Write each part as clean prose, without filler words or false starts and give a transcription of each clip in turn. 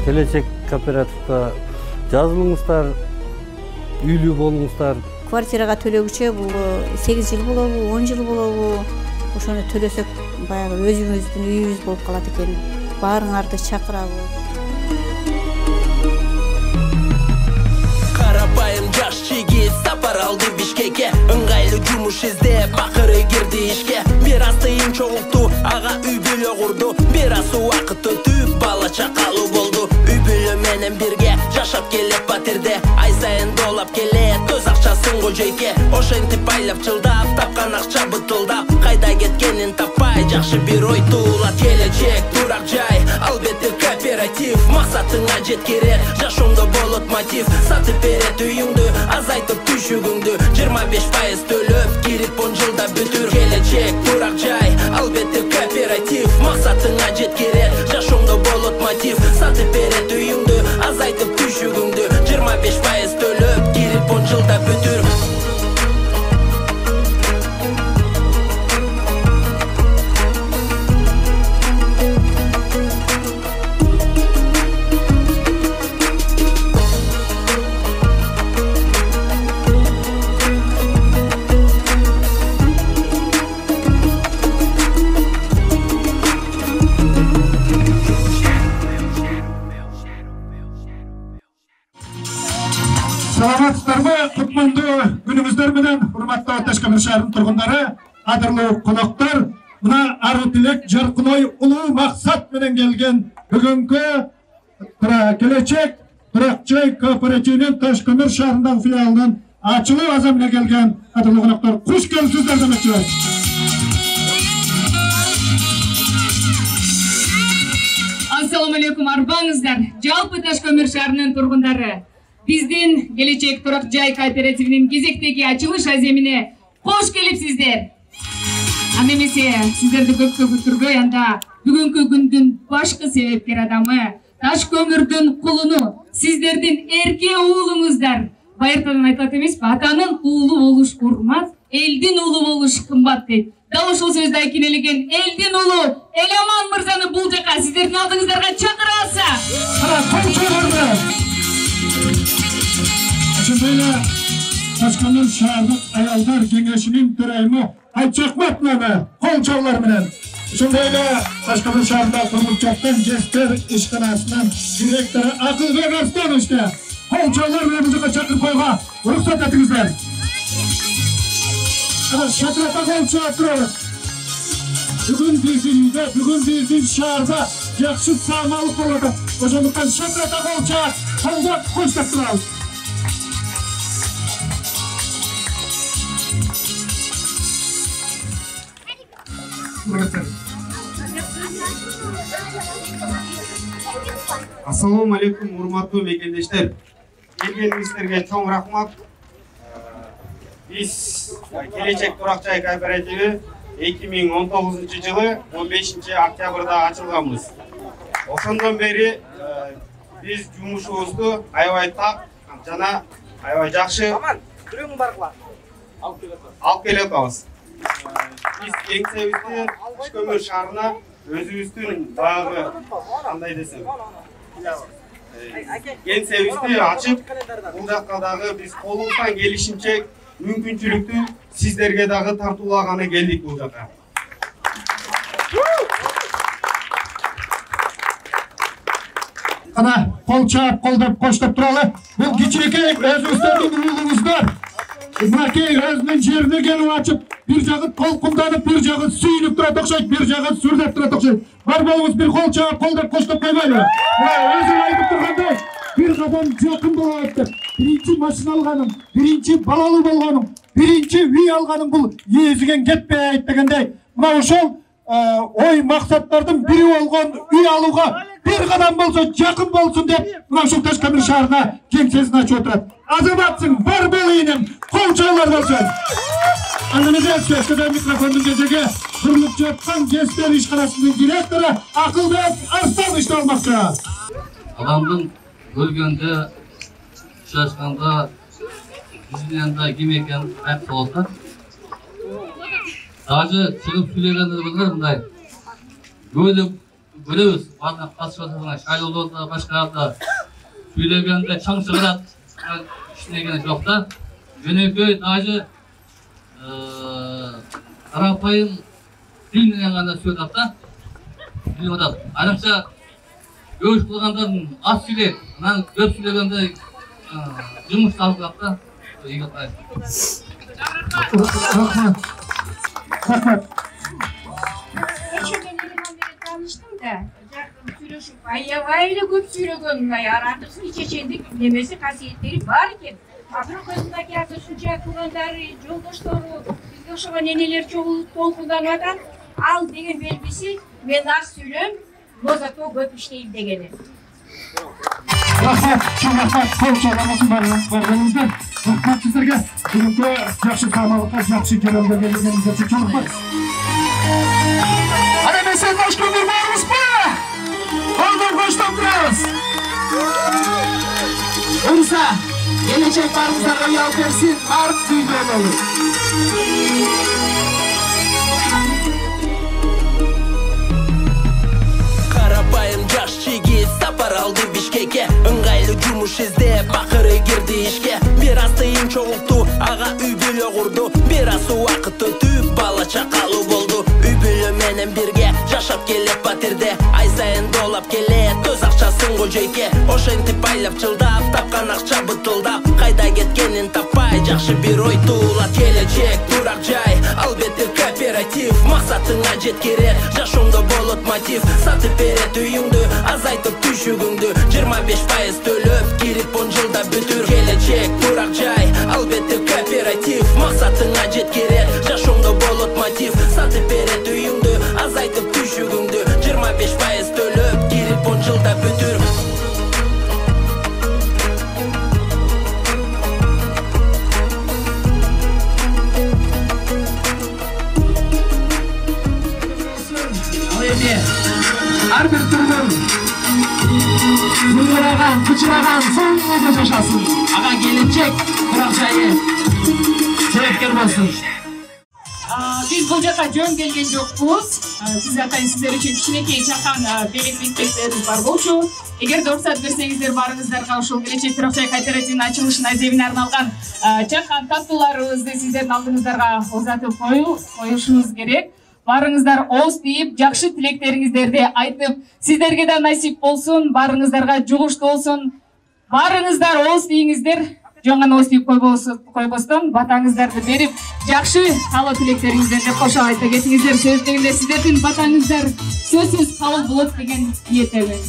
Келечек кооперативге жазылыңыздар, үйлүү болуңуздар. Квартирага төлөгүчө бул 8 жыл болобу, 10 жыл болобу, ошону төлөсөк баягы өзүбүздүн үйүбүз болуп калат экен. Баарыңарды чакырабыз. Карапайым жаш жигит сапар алды Бишкекке, ыңгайлуу жумуш издеп акыры кирди ишке. Бир аз тыйын чогулту, ага үй бүлө курду. Бир аз убакыт өтүп бала чакалуу болду. Үй бүлө менен бирге жашап келет батирде. Ай сайын доолап келет өз акчасын кожойке. Ошентип айлап жылдап тапкан акча бытылдап, кайда кеткенин таппай жакшы бир ой туулат. Келечек турак жай, албетте кооператив. Максатыңа жеткирет, жашооңдо болот мотив. Сатып берет үйүңдү, азайтып түшүгүңдү. 25% төлөп, кирип 10 жылда бүтүр. Келечек турак жай, албетте кооператив. Максатыңа жеткирет, жашооңдо болот мотив. Сатып берет үйүңдү, азайтып түшүгүңдү. 25% төлөп, кирип 10 жылда бүтүр. Саламатсыздарбы, кутмандуу күнүңүздөр менен, урматтуу Ташкент шаарынын тургундары, кадырлуу коноктор, мына Ару Тилек Жаркыной улуу максат менен келген бүгүнкү Келечек турак жай кооперативинин Ташкент шаарындагы филиалынын ачылуу азамына келген кадырлуу коноктор, куш келипсиздер демекчибиз. Ассаламу алейкум, арбаңыздар. Жалпы Ташкент шаарынын тургундары, биздин Келечек турак жай кооперативинин кезектеги ачылыш аземине кош келипсиздер. Анда эмесе сиздерди көпкө күтүрбөй, анда бүгүнкү күндүн башкы себепкер адамы, таш көмүрдүн кулуну, сиздердин эрке уулуңуздар. Байыртадан айтылат эмеспи, атанын уулу болуш урмат, элдин уулу болуш кымбат дейт. Дал ошол сөздү айкинелеген элдин уулу Эламан мырзаны бул жака сиздердин алдыңыздарга чакырасы. Ошондой Ташкент шаардык аялдар кеңешинин төрайымы Айчакмат мына кол чабуулар менен. Ошондой эле Ташкент шаарында турмуш жактан жештер ишканасынын директору Акылбек Арстановичти кол чабуулар менен бул жака чакырып коюуга уруксат этиңиздер. Шатырата кол чаап турабыз. Бүгүн биздин үйдө, бүгүн биздин шаарда жакшы саамалык болуп атат. Ошондуктан шатырата кол чаап, колдоп коштоп турабыз. Ассаламу алейкум, урматтуу мекендештер. Келгениңиздерге чоң рахмат. Биз Келечек турак жай кооперативи 2019 жылы 15 октябрда ачылганбыз. Ошондон бери биз жумушубузду аябай так жана аябай жакшы алып келатабыз. Биз кеңсебизди Ишкөмүр шаарына өзүбүздүн баягы кандай десем, кеңсебизди ачып, бул жакка дагы биз колубуздан келишинче мүмкүнчүлүктү сиздерге дагы тартуулаганы келдик бул жака. Кана кол чаап, колдоп коштоп туралы. Бул кичинекей өзүңүздөрдүн уулуңуздар. Мынакей өзүнүн жерине келип ачып, бир жагы толкунданып, бир жагы сүйүнүп турат окшойт, бир жагы сүрдөп турат окшойт. Бар болуңуз бир кол чаап, колдоп коштоп койбойлу. Өзү айтып тургандай, бир кадам жакын болот деп. Биринчи машина алганым, биринчи балалуу болгонум, биринчи үй алганым бул өзүгөн кетпейт дегендей. Мына ошол ой максаттардын бири болгон үй алууга бир кадам болсо жакын болсун деп, мына ушул Ташкент шаарына кеңсесин ачып отурат. Азаматсың, бар болуйнум, кол чабуулар болсун. Анда эмесе сөзгө микрофондун кезеги курулуп жаткан жештер ишканасынын директору Акылбек Арстановичти алмакчы. Адамдын өлгөндө шашканда биздин анда ким экенин айтып болот. Даже чыгып сүйлөгөндө мындай өлүп бөлөбүз. Бардык катышып шайлоодо башкаларда сүйлөгөндө чаң чыгарат. Иштегени жок да. Жөнөкөй даже карапайым тил менен гана сүйлөп да. Айрыкча көш кылгандардын аз сүйлөйт. Анан көп сүйлөгөндө жумуш алып да. Tanıştım da, sürüşüp ayyavayla көп sürügün, aradısını çeçendik, nemesi kasiyetleri var ki. Abdurrahman Kızı'ndaki akı sucak kılanları, yoldaşları, bizde oşağa neneler çoğu толкунданатын, al деген belgisi, men az süylöm, но зато көп işleyim degeni. Рахмат, чоң рахмат, қол шағамасын барғаныңыздар. Рахмат сіздерге. Бүгінгі жақсы тамалыққа жақсы келем бергеніңізге чоң рахмат. Ана бесен қош көңіл бармыз ба? Қолдан қоштап тұрамыз. Орыса, келешек барыңыздарға ұял берсін, арып түйген olur. Карапайым жаш жигит сапар алды Бишкекке, ыңгайлуу жумуш издеп бакыры кирди ишке. Бир аз тыйын чогулту, ага үй бүлө курду. Бир аз убакыт өтүп бала чакалуу болду. Үй бүлө менен бирге жашап келет батирде. Ай сайын долап келет өз акчасын кожойке. Ошентип айлап жылдап тапкан акча бытылдап, кайда кеткенин таппай жакшы бир ой туулат. Келечек турак жай, албетте кооператив, максатыңа жеткирет, жашооңдо болот мотив. Сатып берет үйүңдү, азайтып түшүгүңдү, 25% төлөп кирип 10 жылда бүтүр. Келечек турак жай, албетте кооператив, максатыңа жеткирет, жашооңдо болот мотив. Сатып берет үйүңдү, азайтып түшүгүңдү, 25% төлөп кирип 10 жылда бүтүр. Ар бир түргөн мыңыраган, кычыраган соңго жашасын. Ага келечек турак жайы себепкер болсун. Биз бул жака жөн келген жокпуз. Сиз атайын сиздер үчүн кичинекей чакан белек мектептерибиз бар болчу. Эгерде уруксат берсеңиздер, барыңыздарга ушул келечек турак жай кооперативинин ачылышына азебине арналган чакан таттууларыбызды сиздердин алдыңыздарга узатып коюшубуз керек. Барыңыздар оз тийип, жакшы тилектериңиздерди айтып, сиздерге да насип болсун, барыңыздарга жугуштуу болсун. Барыңыздар оз тийиңиздер, жөн гана оз тийип койбостон, батаңыздарды берип, жакшы каалоо тилектериңиздерди кошо айта кетиңиздер. Сөз дегенде сиздердин батаңыздар сөзсүз кабыл болот деген ниеттебиз.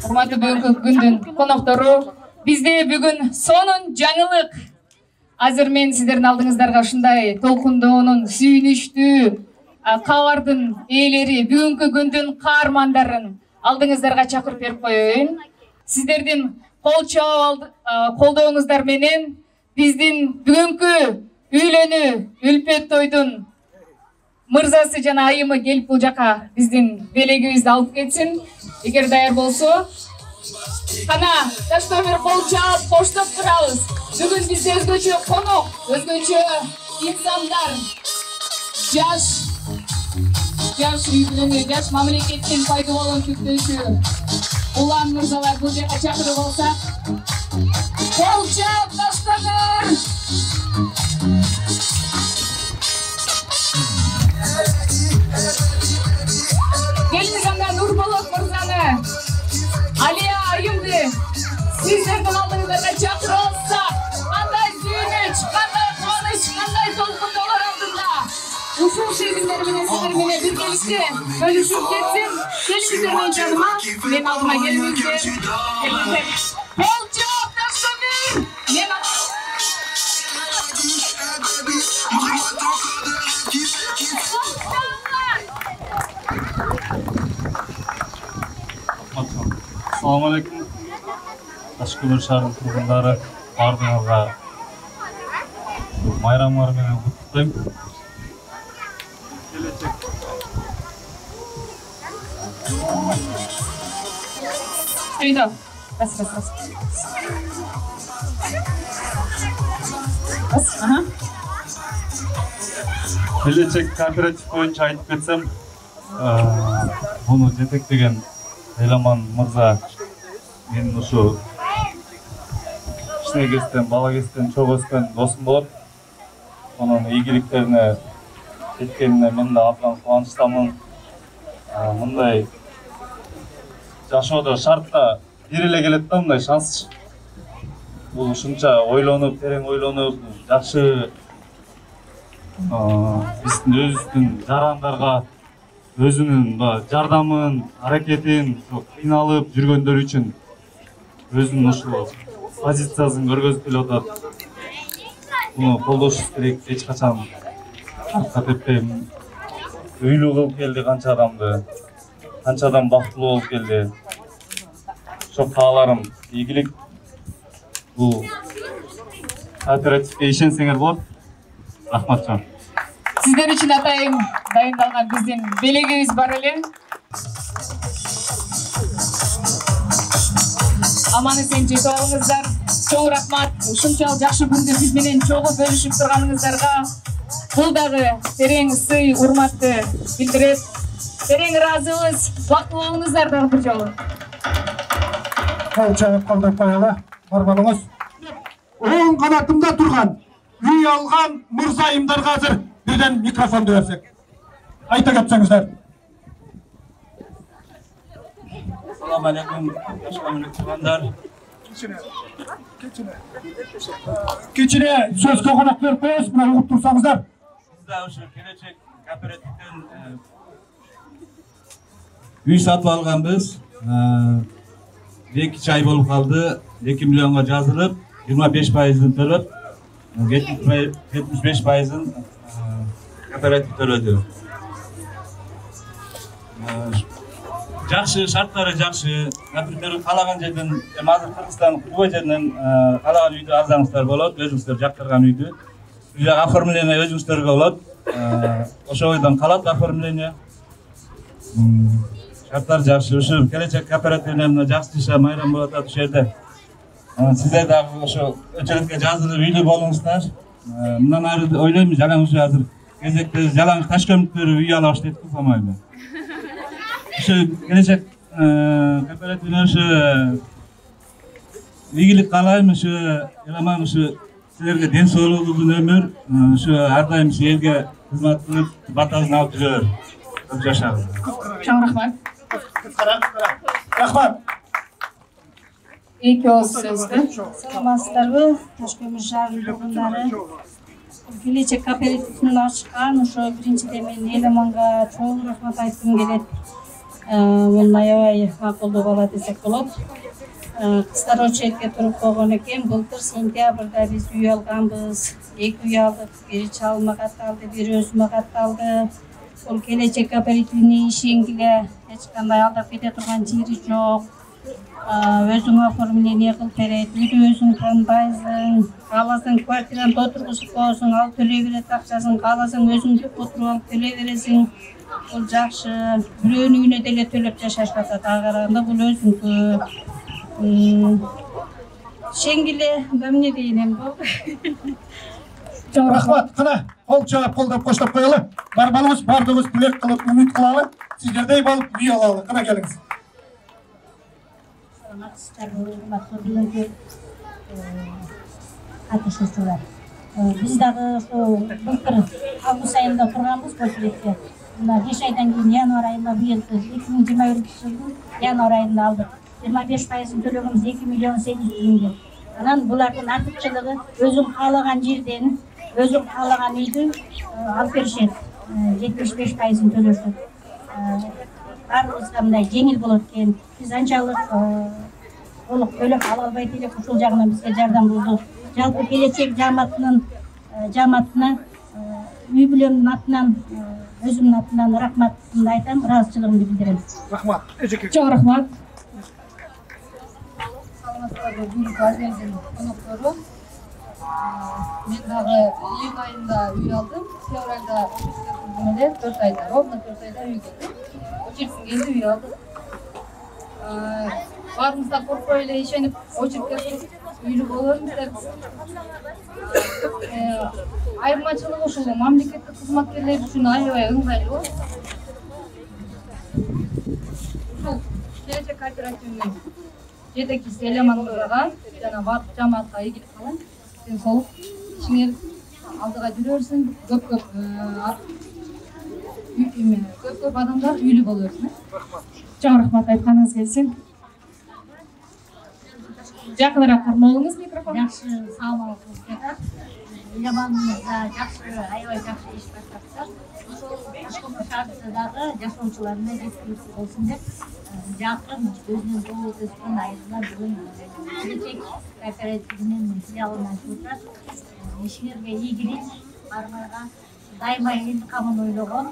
Урматтуу бүгүнкү күндүн коноктору, бизде бүгүн сонун жаңылык. Азыр мен сиздердин алдыңыздарга ушундай толкундоонун, сүйүнүчтүү кабардын ээлери, бүгүнкү күндүн каармандарын алдыңыздарга чакырып берип коеюн. Сиздердин колдооңуздар менен биздин бүгүнкү үйлөнүү, үлпөт тойдун мырзасы жана айымы келип бул жака биздин белегибизди алып кетсин. Эгер даяр болсо, кана Таштөмүр кол чаап коштоп турабыз. Бүгүн бизде өзгөчө конок, өзгөчө инсандар, жаш үй бүлөнү, жаш мамлекеттин пайда болгон күктөөчү улан мырзалар бул жака чакырып алсак. Кол чаап Таштөмүр! Келиңиз анда Нурболот мырзаны, Алия айымды сиздердин алдыңыздарга чакырып алсак, кандай сүйүнүч, кандай кубаныч, кандай толкундоолор алдында ушул сезимдер менен сиздер менен биргеликте бөлүшүп кетсин. Келиңиздер менин жаныма, мен алдыма келиңиздер. Кол жооп Таштөмүр! Assalamu alaikum. Taşkömür şahrının turgundары бардығыңызға майрамлар менен куттуктайм. Үйдө. Бас. Ага. Келечек кооператив боюнча айтып кетсем, буну жетектеген Эламан мырза менин ушу кичине кезден, бала кезден, чоң өскөн досум болот. Онун ийгиликтерине жеткенине мен да абдан кубанычтамын. Мындай жашоодо шартта бир эле келет да мындай шанс. Бул ушунча ойлонуп, терең ойлонуп, жакшы биздин өзүбүздүн жарандарга өзүнүн жардамын, аракетин кыйналып жүргөндөр үчүн өзүнүн ушул позициясын көргөзүп келе атат. Буну колдошубуз керек, эч качан артка теппей. Үйлүү кылып келди канча адамды, канча адам бактылуу болуп келди. Ошо кааларым ийгилик. Бул кооперативге ишенсеңер болот. Рахмат жан. Сиздер үчүн атайын дайындалган биздин белегибиз бар эле. Аман эсен жетип алыңыздар. Чоң рахмат. Ушунчалык жакшы күндү биз менен чогуу бөлүшүп турганыңыздарга бул дагы терең сый, урматты билдирет. Терең ыраазыбыз. Бактылуу болуңуздар дагы бир жолу. Кол чабып колдоп коелу. Барбалыңыз. Оң канатымда турган үй алган мырзайымдарга азыр бирден микрофонду берсек. Айта кетсеңиздер. Assalomu alaykum, assalomu tuganlar. Кичине сөзгө конок берип коебуз, мына угуп турсаңыздар. Bizda o'sha kelajak kooperativdan uy sotib olganmiz. 2 ay bo'lib qoldi. 2 millionga yozilib, 25%'ını төлөp, 75%'ını kooperativ төлөдү. Жакшы шарттары жакшы. Например, калаган жерден, азыр Кыргызстан Кубай жеринен калаган үйдү алсаңыздар болот, өзүңүздөр жактырган үйдү. Үйдө оформление өзүңүздөргө болот. Ошо ойдон калат оформление. Шарттар жакшы. Ушу келечек кооперативинен жакшы ише майрам болот ошол жерде. Сиздер дагы ошо өчөлүккө жазылып үйлүү болуңуздар. Мындан ары ойлойм, жалаң ушу азыр кезекте жалаң таш көмүктөр үй алабыз деп кылмаймын. Ошо келечек кооперативине ошо ийгилик каалайм, ошо Эламан ошо силерге ден соолугун өмүр, ошо ар дайым элге кызмат кылып, батасын алып жүрөр. Көп жашагыз. Чоң рахмат. Рахмат. Эки ооз сөздү. Саламатсыздарбы, Ташкөмүр шаарынын тургундары. Келечек кооперативин ачкан ошо биринчиден мен Эламанга чоң рахмат айткым келет. Мен аябай макулдуу бала десек болот. Кыздар очередке туруп койгон экен. Былтыр сентябрда биз үй алганбыз. 2 үй алдык. Бири чалыма катталды, бири өзүмө катталды. Бул келечек кооперативине ишенгиле эч кандай алдап кете турган жери жок. Өзүң оформление кылып берет, үйдү өзүң тандайсың, кааласаң квартираңды отургузуп коесуң, ал төлөй берет акчасын, кааласаң өзүң отуруп алып төлөй бересиң. Бул жакшы. Бирөөнүн үйүнө деле төлөп жашашып атат. Ага караганда бул өзүңкү. Шеңгиле, эмне дейин эми. Чоң рахмат. Кана кол чаап колдоп коштоп коелу. Барбалыңыз, бардыгыбыз тилек кылып үмүт кылалы. Сиздердей болуп үй алалы. Кана келиңиз. Биз дагы ошо былтыр август айында турганбыз очередке. Мына 5 айдан кийин январь айында быйыл 2021-жылдын январь айында алдык. 25%'ын төлөгөнбүз 2 миллион 800 миң. Анан булардын артыкчылыгы өзүң каалаган жерден, өзүң каалаган үйдү алып беришет. 75%'ын төлөшөт. Баарыбызга мындай жеңил болот экен. Биз анчалык толук төлөп ала албайт элек, ушул жагынан бизге жардам болду. Жалпы келечек жамаатына үй бүлөмдүн атынан, өзүмдүн атынан рахматымды айтам, ыраазычылыгымды билдирем. Рахмат. Чоң рахмат. Саламатсыздарбы, бүгүнкү азиздин коноктору. Мен дагы июнь айында үй алдым. Февралда очередке турдум эле, 4 айда, ровно 4 айда үй келдим. Очередке келди, үй алдым. Баарыбыз да коркпой эле ишенип очередке туруп үйлүү боло бериңиздер. Айырмачылыгы ушул мамлекеттик кызматкерлер үчүн аябай ыңгайлуу. Ушул келечек кооперативинин жетекчиси Элеман мырзага жана баардык жамаатка ийгилик кылам. Ден ишиңер алдыга жүрө берсин, көп адамдар үйлүү боло берсин. Чоң рахмат айтканыңыз келсин. Жакыныраак кармолуңуз микрофон. Жакшы саламатсыз кетат. Элеманыбызда жакшы, аябай жакшы иш баштапты. Ошол Ташкент шаарындагы жашоочуларына жеткиликтүү болсун деп жакын өзүнүн жолу өткөн айылына бүгүн келечек кооперативинин филиалын ачып отурат. Ишиңерге ийгилик, армайга дайыма эл камын ойлогон,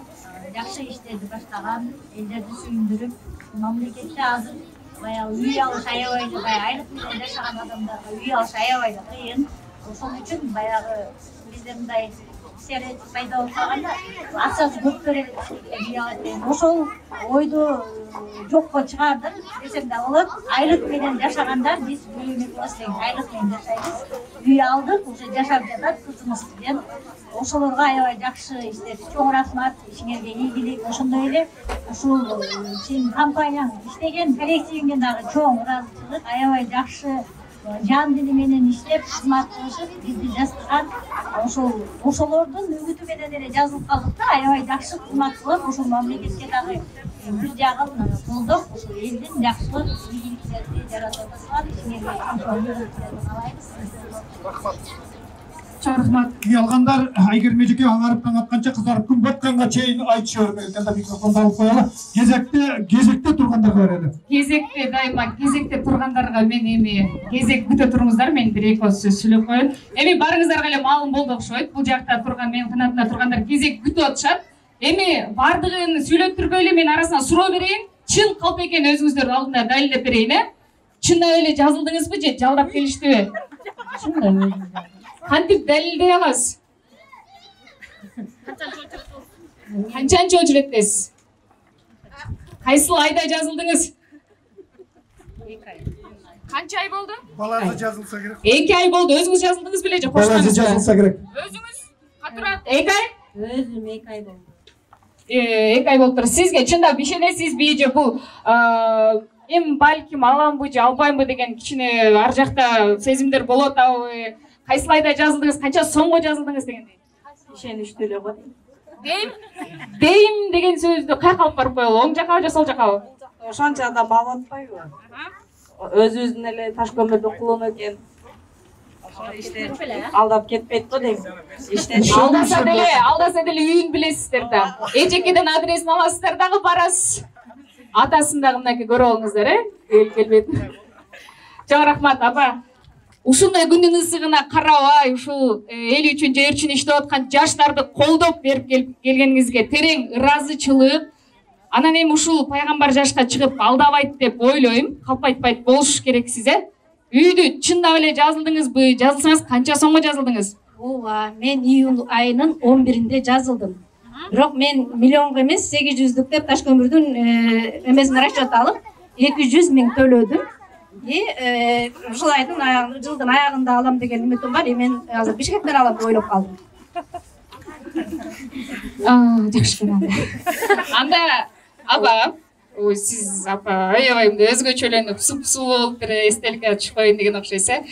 жакшы иштерди баштаган, элдерди сүйүндүрүп, мамлекетте азыр баягы үй алыш аябай эле айлык менен жашаган адамдарга үй алыш аябай эле кыйын. Ошол үчүн баягы бизде мындай стереотип пайда болуп калганда акчасы көп берели деген ошол ойду жокко чыгардым десем да болот. Айлык менен жашагандар биз айлык менен жашайбыз. Үй алдык, уже жашап жатат кызыбыз деген. Ошолорго аябай жакшы иштеп, чоң рахмат, ишиңерге ийгилик. Ошондой эле ушул сенин компанияң иштеген коллективиңе дагы чоң ыраазычылык, аябай жакшы жан дили менен иштеп, кызмат кылышып, бизди жастырган ошолордун үмүтү менен эле жазылып калдык да, аябай жакшы кызмат кылып, ошол мамлекетке дагы бир жагын колдоп, ошол элдин жакшылык, ийгиликтерди жаратасыңар. Ишиңерге чоң каалайбыз. Рахмат. Чоң рахмат. Үй алгандар Айгерим эжеке аңарып атканча кызарып күн батканга чейин айтыша бермек экен да, микрофонду алып коелу. Кезекте тургандарга берели. Кезекте дайыма кезекте тургандарга мен эми кезек күтө туруңуздар, мен бир эки сөз сүйлөп коеюн. Эми баарыңыздарга эле маалым болду окшойт. Бул жакта турган менин кынатымда тургандар кезек күтүп атышат. Эми баардыгын сүйлөттүрбөй эле мен арасынан суроо берейин. Чын калп экен өзүңүздөрдүн алдында далилдеп берейин, Чындап эле жазылдыңызбы же жалдап келиштиби? Чындап. Кантип далилдей аласыз? Канчанчы очереттесиз? Кайсыл айда жазылдыңыз? 2 ай. Канча ай болду? Баласы жазылса керек. 2 ай болду. Өзүңүз жазылдыңыз беле же коштуңуз? Баласы жазылса керек. Өзүңүз? Катурат 2 ай? Өзүм 2 ай болду. 2 ай болуптур. Сизге чындап ишенесизби же бул эми балким аламбы же албаймбы деген кичине ар жакта сезимдер болуп атабы? Кайсыл айда жазылдыңыз, канча сомго жазылдыңыз дегендей? Ишеничтүү эле го дейм. Дейм деген сөздү каяка алып барып коелу? Оң жакабы же сол жакабы? Ошончо да маал атпайбы? Өзүбүздүн эле таш көмүрдү кулуну экен. Алдап кетпейт го дейм. Алдаса деле үйүн билесиздер да. Эжекеден адресин аласыздар дагы барасыз. Атасын дагы мынакей көрүп алыңыздар, келбетин. Чоң рахмат, апа. Ушундай күндүн ысыгына карабай, ушул эл үчүн, жер үчүн иштеп аткан жаштарды колдоп берип келгениңизге терең ыраазычылык. Анан эми ушул пайгамбар жашка чыгып алдабайт деп ойлойм. Калпайтпайт болуш керексиз, Үйдү чындап эле жазылдыңызбы? Жазылсаңыз канча сомго жазылдыңыз? Ооба, мен июнь айынын 11-inde жазылдым. Бирок мен миллионго эмес, 800 деп таш көмүрдүн эмесин расчет алып, 200 миң төлөдүм. Ушул айдын жылдын аягында алам деген үмүтүм бар. Мен азыр Бишкектен алам деп ойлоп калдым. Жакшы экен анда. Апа, сиз апа аябай өзгөчөлөнүп, суп-суу болуп бир эстеликке түшүп коеюн деген окшойсуз.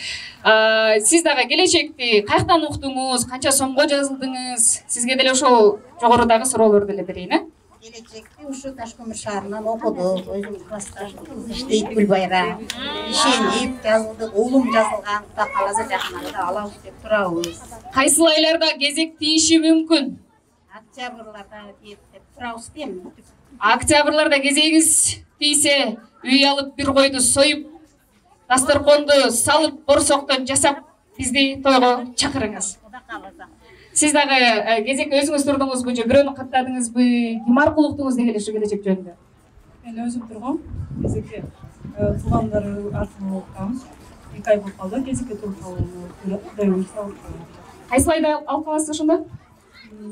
Сиз дагы келечекти каяктан уктуңуз, канча сомго жазылдыңыз? Сизге деле ошол жогорудагы суроолорду деле берейин, Келечекти ушу Таш көмүр шаарынан окудук, өзүм классташыбыз иштейт Гүлбайра. Ишенип жазылдык, уулум жазылган, Кудай кааласа жакында алабыз деп турабыз. Кайсыл айларда кезек тийиши мүмкүн? Октябрларда деп турабыз дейм. Октябрларда кезегиз тийсе, үй алып бир койду союп, дасторконду салып, борсоктон жасап бизди тойго чакырыңыз. Сиз дагы кезек өзүңүз турдуңузбу же бирөөнү каттадыңызбы? Ким аркылуу уктуңуз деген эле келечек жөнүндө? Мен өзүм тургам. Кезекке туугандар аркылуу уктам. 2 ай болуп калды. Кезекке туруп калдым. Кайсы айда алып каласыз ошондо?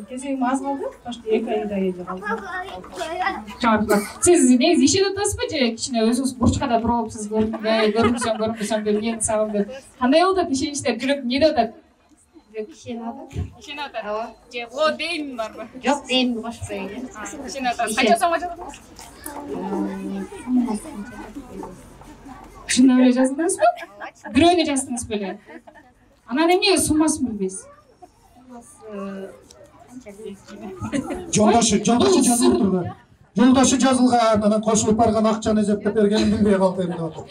кезегим аз калды. Башка 2 айдай эле калды. Жакшы. Сиз негизи ишенип атасызбы же кичине өзүңүз бурчка да туруп алыпсыз, көрүнсөм деп мен сагым деп. Кандай болуп атат ишеништер, жүрөк эмне деп атат? Ишенип атат. Же о дейм барбы? Жок, дейм башка эле. Ишенип атат. Канча сомго жаздыңыз? Шынында эле жаздыңызбы? Бирөөнү жаздыңыз беле? Анан эмне суммасын билбейсиз? Жолдашы жазылып турду. Жолдашы жазылган, анан кошулуп барган акчаны эзептеп бергенин билбей калдым деп атат.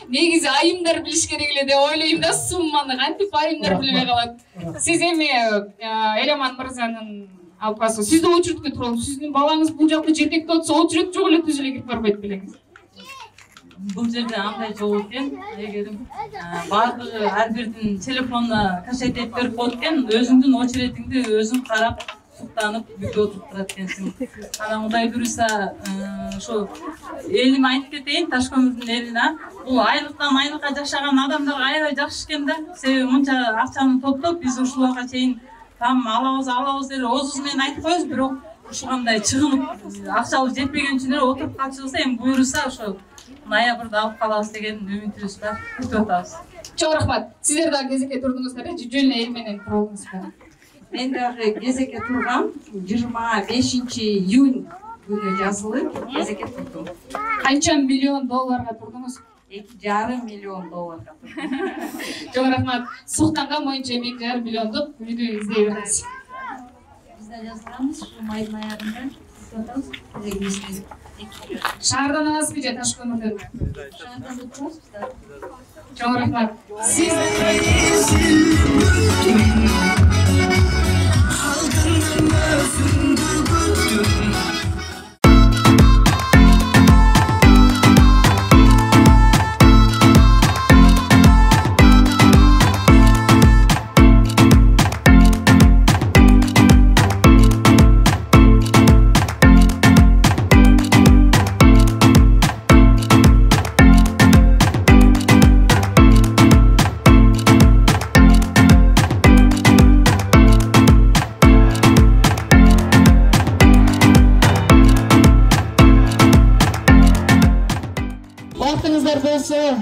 Негизи айымдар билиш керек эле деп ойлойм да, сумманы кантип айымдар билбей калат. Сиз эми Элеман мырзанын алпасы, сиз да очередке туруп, сиздин балаңыз бул жакта жетекте отса, очеред жок эле түзүлө кирип барбайт белеңиз. Бул жерде андай жок экен, эгерим баардыгы ар бирдин телефонуна кошет этип берип коет экен, өзүңдүн очередиңди өзүң карап, суктанып бүкө отуруп турат экенсиң. Анан Кудай буйруса, ошо элим айтып кетейин, Ташкөмүрдүн элине, бул айлыктан айлыкка жашаган адамдарга аябай жакшы экен да. Себеби мынча акчаны топтоп, биз ушуларга чейин там алабыз деп оозубуз менен айтып коебуз, бирок ушугандай чыгынып акчабыз жетпеген үчүн эле отуруп калчубузда, эми буйруса ошо ноябрда алып калабыз деген үмүтүбүз бар. Күтүп атабыз. Чоң рахмат. Сиздер дагы кезекке турдуңуздар, жөн эле эл менен турдуңуздар. Мен дагы кезекке тургам, 25 июнь күнү жазылып, кезекке турдум. Канча миллион долларга турдуңуз? 2,5 миллион долларга турдум. Чоң рахмат. Суктанган боюнча 2,5 миллиондук үйдү издей беребиз. Биз да жазганбыз, ушу майдын аягында күтүп атабыз. Кезегибизди. Шаардан аласызбы же Ташкөмүрдөн? Шаардан турабыз да. Чоң рахмат. Сиз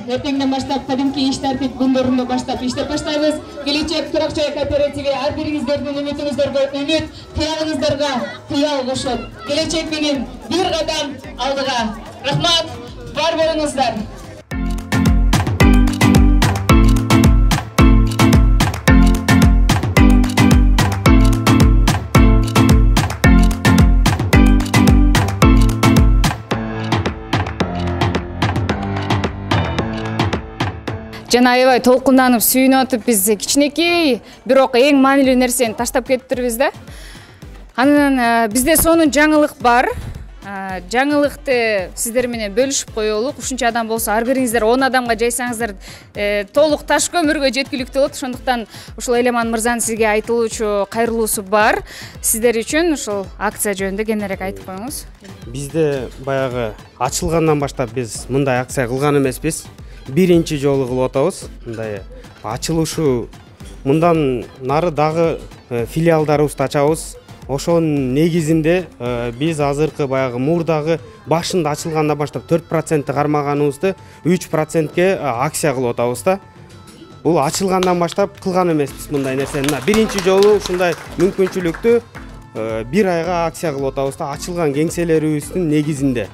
эртеңден баштап кадимки иш тартип күндөрүндө баштап иштеп баштайбыз. Келечек Турак Жай кооперативи ар бириңиздердин үмүтүңүздөргө үмүт, кыялыңыздарга кыял кошот. Келечек менен бир кадам алдыга. Рахмат, бар болуңуздар. Жана аябай толкунданып, сүйүнүп атып, биз кичинекей, бирок эң маанилүү нерсени таштап кетиптирбиз да. Анан бизде сонун жаңылык бар. Жаңылыкты сиздер менен бөлүшүп коелук. Ушунча адам болсо, ар бириңиздер 10 адамга жайсаңыздар, толук Ташкөмүргө жеткиликтүү болот. Ошондуктан ушул Элеман мырзанын сизге айтылуучу кайрылуусу бар. Сиздер үчүн ушул акция жөнүндө кененирээк айтып коюңуз. Бизде баягы ачылгандан баштап биз мындай акция кылган эмеспиз. Биринчи жолу кылып атабыз. Мындай ачылышы мындан нары дагы филиалдарыбызды ачабыз. Ошонун негизинде биз азыркы баягы мурдагы башында ачылгандан баштап 4% кармаганыбызды 3%ке акция кылып атабыз да. Бул ачылгандан баштап кылган эмеспиз мындай нерсени. Биринчи жолу ушундай мүмкүнчүлүктү бир айга акция кылып атабыз да, ачылган кеңселерибиздин негизинде.